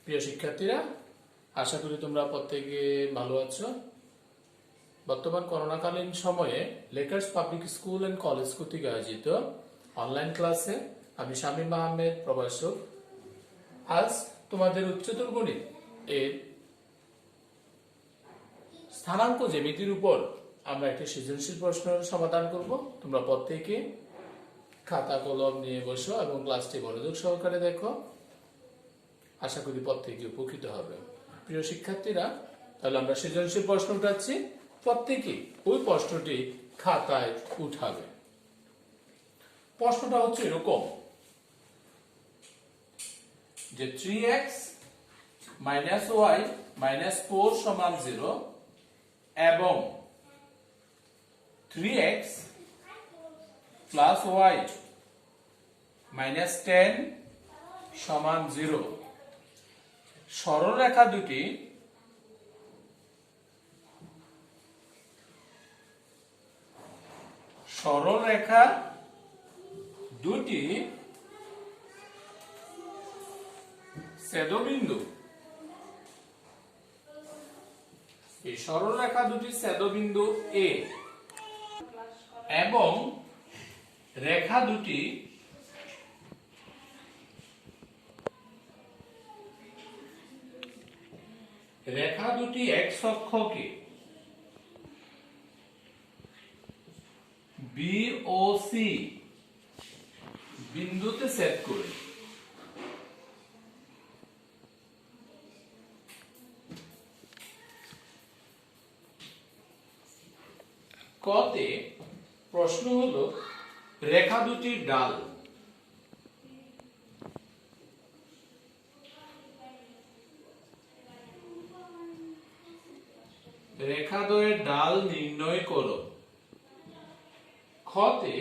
প্রিয় শিক্ষার্থীরা, আশা করি তোমরা প্রত্যেকে ভালো আছো। বর্তমান করোনাকালীন সময়ে Lakers public school and college কর্তৃক আয়োজিত অনলাইন ক্লাসে আমি শামীম আহমেদ প্রভাষক আজ তোমাদের উচ্চতর গণিত এর স্থানাঙ্ক জ্যামিতির উপর আমরা একটি সৃজনশীল প্রশ্নের সমাধান করব। তোমরা প্রত্যেকে খাতা কলম নিয়ে বসো এবং ক্লাসটি মনোযোগ সহকারে দেখো। আশা করি প্রত্যেকে উপকৃত হবে। প্রিয় শিক্ষার্থীরা, তাহলে আমরা সৃজনশীল প্রশ্ন উঠাচ্ছি, প্রত্যেকে ওই প্রশ্নটি খাতায় উঠাবে। প্রশ্নটা হচ্ছে এরকম যে 3x - y - 4 = 0 এবং 3x + y - 10 = 0। সরলরেখা দুটি ছেদবিন্দু, এই সরলরেখা দুটি ছেদবিন্দু A এবং রেখা দুটি x অক্ষকে B ও C বিন্দুতে ছেদ করে কতে প্রশ্ন হলো রেখা দুটির ডাল রেখাদ্বয়ের ডাল নির্ণয় করো। খতে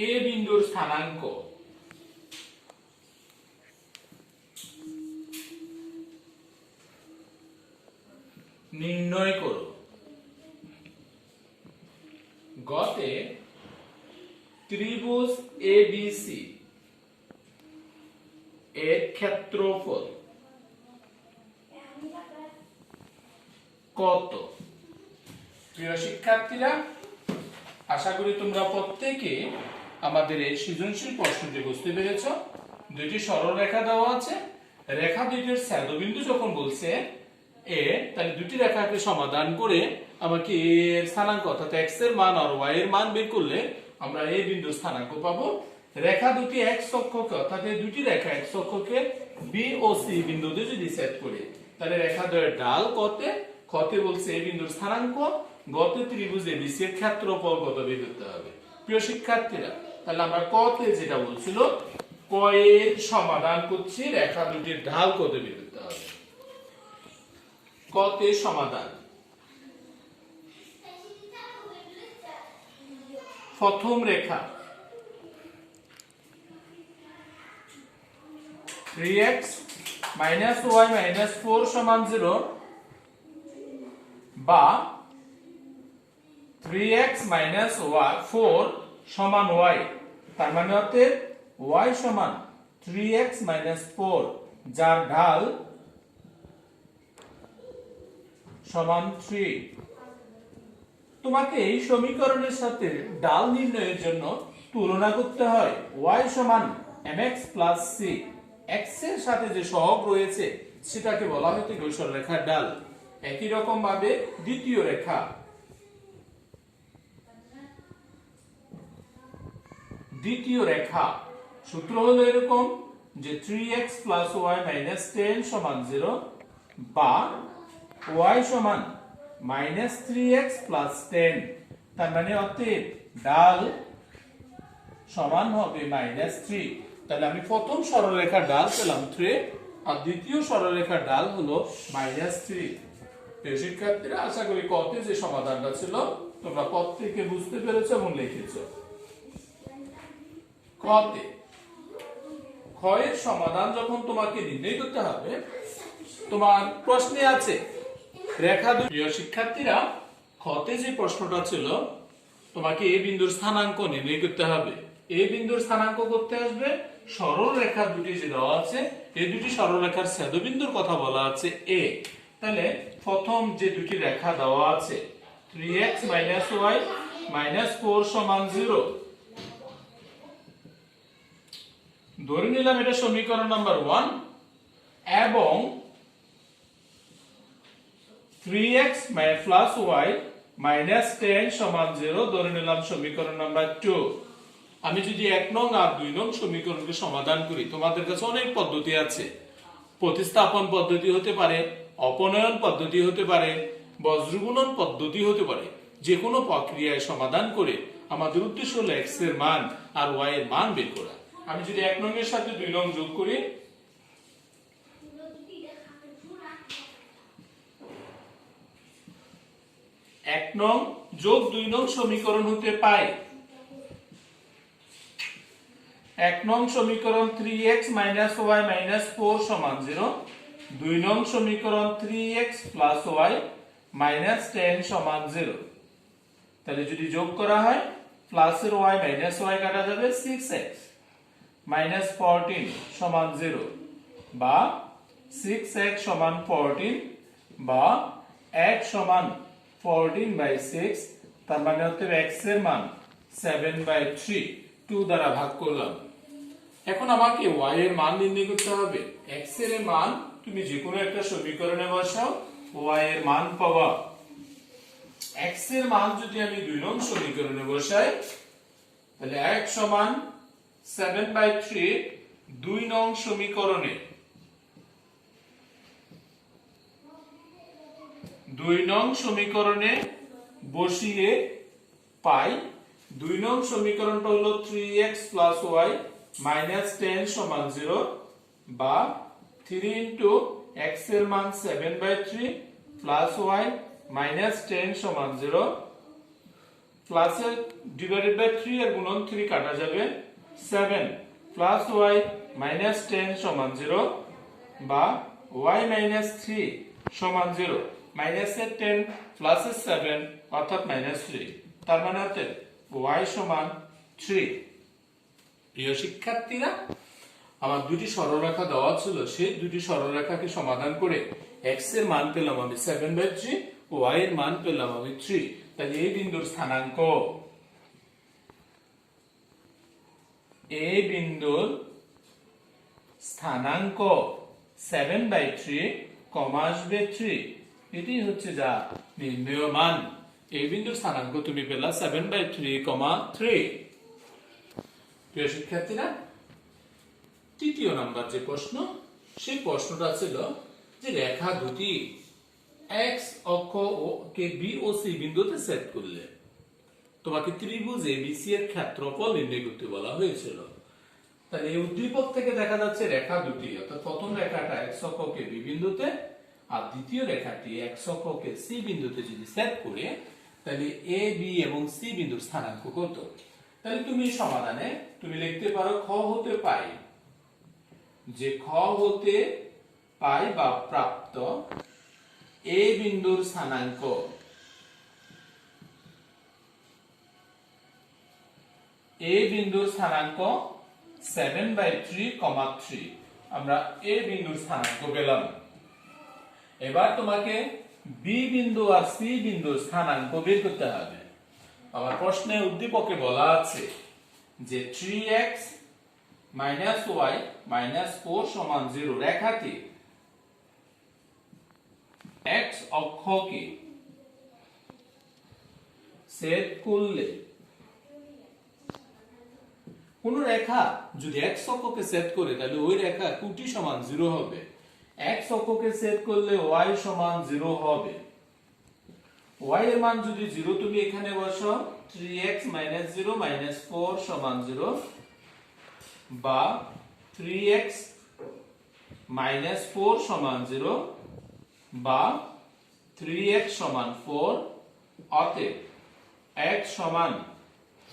এ বিন্দুর স্থানাঙ্ক নির্ণয় করো। গতে ত্রিভুজ ABC এর ক্ষেত্রফল কত? প্রিয় শিক্ষার্থীরা, আশা করি তোমরা প্রত্যেকে আমাদের এই সৃজনশীল প্রশ্নটি বুঝতে পেরেছ। দুইটি সরল রেখা দেওয়া আছে, রেখা দুইটির ছেদবিন্দু যখন বলছে এ, তাহলে দুটি রেখাকে সমাধান করে আমাকে এর স্থানাঙ্ক অর্থাৎ x এর মান আর y এর মান বের করলে আমরা এই বিন্দুর স্থানাঙ্ক পাবো। রেখা দুটি x অক্ষকে অর্থাৎ এই দুটি রেখা x অক্ষকে B ও C বিন্দুতে যদি ছেদ করে তাহলে রেখাদ্বয়ের ডাল কতে, খতে বলছে এই বিন্দুর স্থানাঙ্ক, গতে ত্রিভুজ ABC এর ক্ষেত্রফল কত বের করতে হবে। প্রিয় শিক্ষার্থীরা, তাহলে আমরা কতে যেটা বলছিল ক এর সমাধান করছি, রেখা দুটির ঢাল কত বের করতে হবে। কতে সমাধান, প্রথম রেখা 3x - y - 4 = 0 বা 3x - 4 = y, তার মানে হচ্ছে y = 3x - 4 যার ঢাল সমান 3। তোমাকে এই সমীকরণের সাথে ডাল নির্ণয়ের জন্য তুলনা করতে হয়। y = mx + c, x এর সাথে যে সহগ রয়েছে সেটাকে বলা হয় ত্রিভুজ রেখার ডাল। একই রকম ভাবে দ্বিতীয় রেখা সূত্র হলো এরকম যে 3x + y - 10 = 0 বা y = -3x + 10, তার মানে অতএব ডাল সমান হবে -3। তাহলে আমি প্রথম সরলরেখার ডাল পেলাম 3 আর দ্বিতীয় সরলরেখার ডাল হলো -3। প্রিয় শিক্ষার্থীরা, আশা করি কতে যে সমাধানটা ছিল তোমরা প্রত্যেকে বুঝতে পেরেছো এবং লিখেছো। কতে খ এর সমাধান যখন তোমাকে নির্ণয় করতে হবে, তোমার প্রশ্নে আছে রেখা দুটি। প্রিয় শিক্ষার্থীরা, খতে যে প্রশ্নটা ছিল তোমাকে এই বিন্দুর স্থানাঙ্ক নির্ণয় করতে হবে। এ বিন্দুর স্থানাঙ্ক করতে আসবে সরল রেখা দুটি যে দেওয়া আছে এই দুটি সরল রেখার ছেদবিন্দুর কথা বলা আছে এ। তাহলে প্রথম যে দুটি রেখা দেওয়া আছে 3x - y - 4 = 0, ধরে নিলাম এটা সমীকরণ নাম্বার 1, এবং 3x + y - 10 = 0 ধরে নিলাম সমীকরণ নাম্বার 2। আমি যদি 1 নং আর 2 নং সমীকরণকে সমাধান করি, তোমাদের কাছে অনেক পদ্ধতি আছে। প্রতিস্থাপন পদ্ধতি হতে পারে, অপনয়ন পদ্ধতি হতে পারে, বজ্রগুণন পদ্ধতি হতে পারে। যে কোনো প্রক্রিয়ায় সমাধান করে আমাদের উদ্দেশ্য হলো x এর মান আর y এর মান বের করা। আমি যদি 1 নং এর সাথে 2 নং যোগ করি, 1 নং যোগ 2 নং সমীকরণ হতে পাই 1 নং সমীকরণ 3x - y - 4 = 0, 2 নং সমীকরণ 3x + y - 10 = 0। তাহলে যদি যোগ করা হয় প্লাস এর y মাইনাস y কাটা যাবে, 6x - 14 = 0, বা 6x = 14 বা x = 14/6, তার মানে হচ্ছে x এর মান 7/3, 2 দ্বারা ভাগ করলাম। এখন আমাকে y এর মান নির্ণয় করতে হবে। x এর মান তুমি যে কোনো একটা সমীকরণে বসাও, y এর মান পাবা। x এর মান যদি আমি 2 নং সমীকরণে বসাই, তাহলে x = 7/3 2 নং সমীকরণে, 2 নং সমীকরণে বসিয়ে পাই 2 নং সমীকরণটা হলো 3x + y - 10 = 0, বা 3 * x এর মান 7/3 + y - 10 = 0, প্লাস এর ডিভাইডেড বাই 3 এর গুণন 3 কাটা যাবে, 7 + y - 10 = 0, বা y - 3 = 0, মাইনাস এর 10 প্লাস এর 7 অর্থাৎ -3, তার মানে হচ্ছে y = 3। প্রিয় শিক্ষার্থীরা, আমার দুটি সরলরেখা দেওয়া ছিল, সেই দুটি সরলরেখাকে সমাধান করে x এর মান পেলাম আমি 7/3, y এর মান পেলাম আমি 3। তাহলে এই বিন্দুর স্থানাঙ্ক, এই বিন্দুর স্থানাঙ্ক 7/3, আসবে 3, এটি হচ্ছে যা নির্ণেয় মান। এই বিন্দুর স্থানাঙ্ক তুমি পেলা 7/3, 3। প্রিয় শিক্ষার্থীরা, তৃতীয় নাম্বার যে প্রশ্ন, সেই প্রশ্নটা ছিল যে রেখা দুটি x অক্ষকে b ও c বিন্দুতে সেট করলে তোমাকে ত্রিভুজ ABC এর ক্ষেত্রফল নির্ণয় করতে বলা হয়েছিল। তাহলে এই উদ্দীপক থেকে দেখা যাচ্ছে রেখা দুটি, অর্থাৎ প্রথম রেখাটা x অক্ষকে b বিন্দুতে আর দ্বিতীয় রেখাটি x অক্ষকে c বিন্দুতে যদি সেট করে, তাহলে a b এবং c বিন্দুর স্থানাঙ্ক কত? তাহলে তুমি সমাধানে তুমি লিখতে পারো খ হতে পাই, যে খ হতে পাই বা প্রাপ্ত a বিন্দুর স্থানাঙ্ক, a বিন্দুর স্থানাঙ্ক 7/3, 3। আমরা a বিন্দুর স্থানাঙ্ক পেলাম। এবার তোমাকে b বিন্দু আর c বিন্দুর স্থানাঙ্ক বের করতে হবে। আমার প্রশ্নে উদ্দীপকে বলা আছে যে 3x - y - 4 = 0 রেখাটি x অক্ষকে ছেদ করলে, কোন রেখা যদি x অক্ষকে ছেদ করে তাহলে ওই রেখা কোটি সমান 0 হবে। x অক্ষকে ছেদ করলে y সমান 0 হবে। y এর মান যদি 0 তুমি এখানে বসাও, 3x - 0 - 4 = 0, বা 3x - 4 = 0, বা 3x = 4, অতএব x =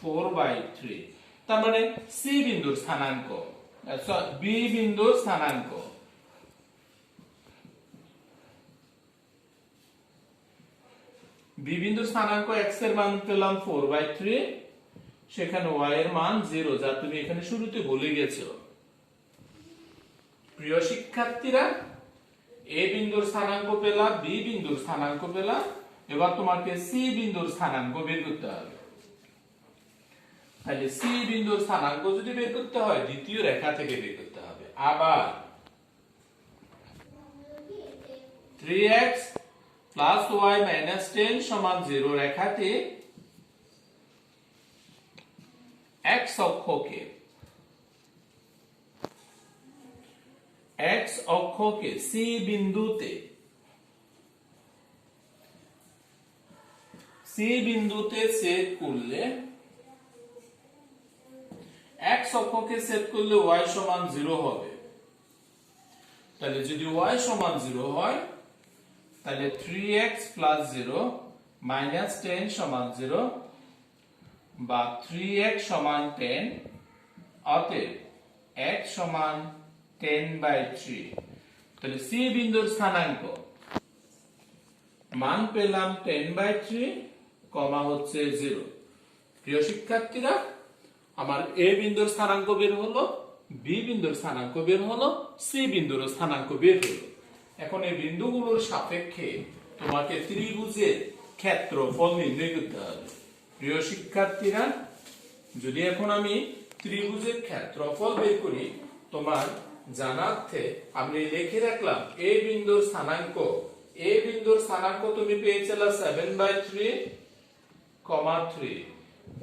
4/3। তার মানে c বিন্দুর স্থানাঙ্ক, b বিন্দুর স্থানাঙ্ক, b বিন্দুর স্থানাঙ্ক x এর মান পেলাম 4/3, সেখানে y এর মান 0, যা তুমি এখানে শুরুতে বলে গেছো। প্রিয় শিক্ষার্থীরা, a বিন্দুর স্থানাঙ্ক পেলা, b বিন্দুর স্থানাঙ্ক পেলা, এবার তোমাকে c বিন্দুর স্থানাঙ্ক বের করতে হবে। তাহলে c বিন্দুর স্থানাঙ্ক যদি বের করতে হয়, দ্বিতীয় রেখা থেকে বের করতে হবে। আবার 3x plus y minus 10 সমান 0 রেখাতে x অক্ষকে c বিন্দুতে ছেদ করলে, x অক্ষকে ছেদ করলে y সমান 0 হবে। তাহলে যদি y সমান 0 হয়, তাহলে 3x plus 0 minus 10 সমান 0 বা 3x সমান 10, অতএব x সমান 10/3। তাহলে c বিন্দুর স্থানাঙ্ক মান পেলাম 10/3, কমা হচ্ছে 0। প্রিয় শিক্ষার্থীরা, আমার a বিন্দুর স্থানাঙ্ক বের হলো, b বিন্দুর স্থানাঙ্ক বের হলো, c বিন্দুর স্থানাঙ্ক বের হলো। এখন এই বিন্দুগুলোর সাপেক্ষে তোমাকে ত্রিভুজের ক্ষেত্রফল নির্ণয় করতে হবে। প্রিয় শিক্ষার্থীরা, যদি এখন আমি ত্রিভুজের ক্ষেত্রফল বের করি, তোমার জানার্থে আমি লিখে রাখলাম a বিন্দুর স্থানাঙ্ক। a বিন্দুর স্থানাঙ্ক তুমি পেয়েছিলে 7/3, 3।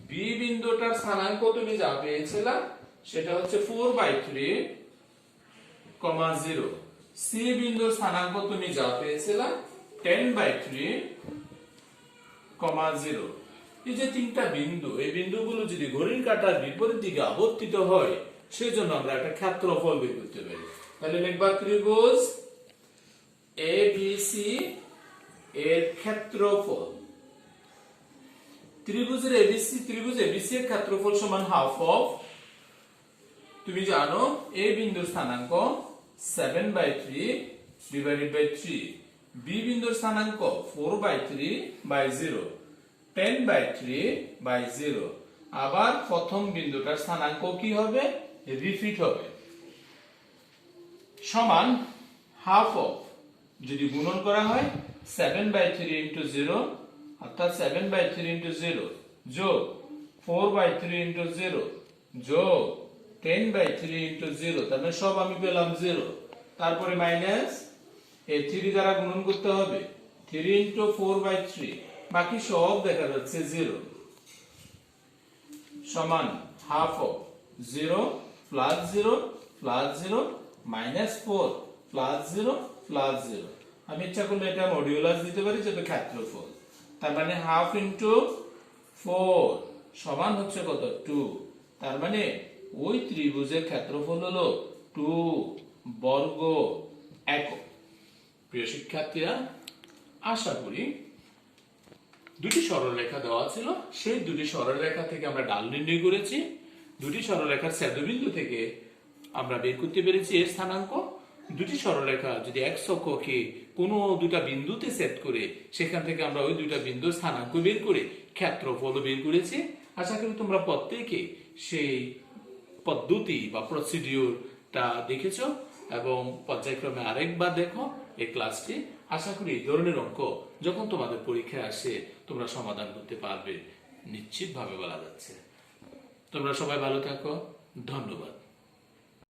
b বিন্দুটার স্থানাঙ্ক তুমি যা পেয়েছিলে সেটা হচ্ছে 4/3, 0। c বিন্দুর স্থানাঙ্ক তুমি যা পেয়েছিলে 10/3, 0। এই যে তিনটা বিন্দু, এই বিন্দুগুলো যদি ঘড়ির কাঁটার বিপরীত দিকে আবর্তিত হয়, সেজন্য আমরা একটা ক্ষেত্রফল বের করতে পারি। তাহলে লিখবা ত্রিভুজ ABC এর ক্ষেত্রফল। ত্রিভুজ ABC এর ক্ষেত্রফল সমান হাফ অফ, তুমি জানো a বিন্দুর স্থানাঙ্ক 7/3 divided by 3, b বিন্দুর স্থানাঙ্ক 4/3/0, 10/3/0। আবার প্রথম বিন্দুটার স্থানাঙ্ক কি হবে? রিপিট হবে, সমান হাফ অফ, যদি গুণন করা হয় 7/3 into 0, অর্থাৎ 7/3 into 0 যোগ 4/3 into 0 যোগ 10/3 into 0, তার মানে সব আমি পেলাম 0। তারপরে মাইনাস এই 3 দ্বারা গুণন করতে হবে, 3 into 4/3, বাকি সব দেখা যাচ্ছে 0, সমান half of 0 plus 0 plus 0 minus 4 plus 0 plus 0। আমি ইচ্ছা করলে এটা মডিউলাস দিতে পারি, যেটা ক্ষেত্রফল। তার মানে হাফ ইন্টু 4 সমান হচ্ছে কত? 2। তার মানে ওই ত্রিভুজের ক্ষেত্রফল হলো 2 বর্গ একক। প্রিয় শিক্ষার্থীরা, আশা করি দুটি সরলরেখা দেওয়া ছিল, সেই দুটি সরলরেখা থেকে আমরা ঢাল নির্ণয় করেছি। দুটি সরলরেখার ছেদবিন্দু থেকে আমরা বের করতে পেরেছি এর স্থানাঙ্ক। দুটি সরলরেখা যদি এক অক্ষকে কোনো দুটা বিন্দুতে ছেদ করে, সেখান থেকে আমরা ওই দুটা বিন্দুর স্থানাঙ্ক বের করে ক্ষেত্রফল বের করেছি। আশা করি তোমরা প্রত্যেকে সেই পদ্ধতি বা প্রসিডিউরটা দেখেছো এবং পর্যায়ক্রমে আরেকবার দেখো এই ক্লাসটি। আশা করি এই ধরনের অঙ্ক যখন তোমাদের পরীক্ষায় আসে তোমরা সমাধান করতে পারবে, নিশ্চিতভাবে বলা যাচ্ছে। তোমরা সবাই ভালো থাকো, ধন্যবাদ।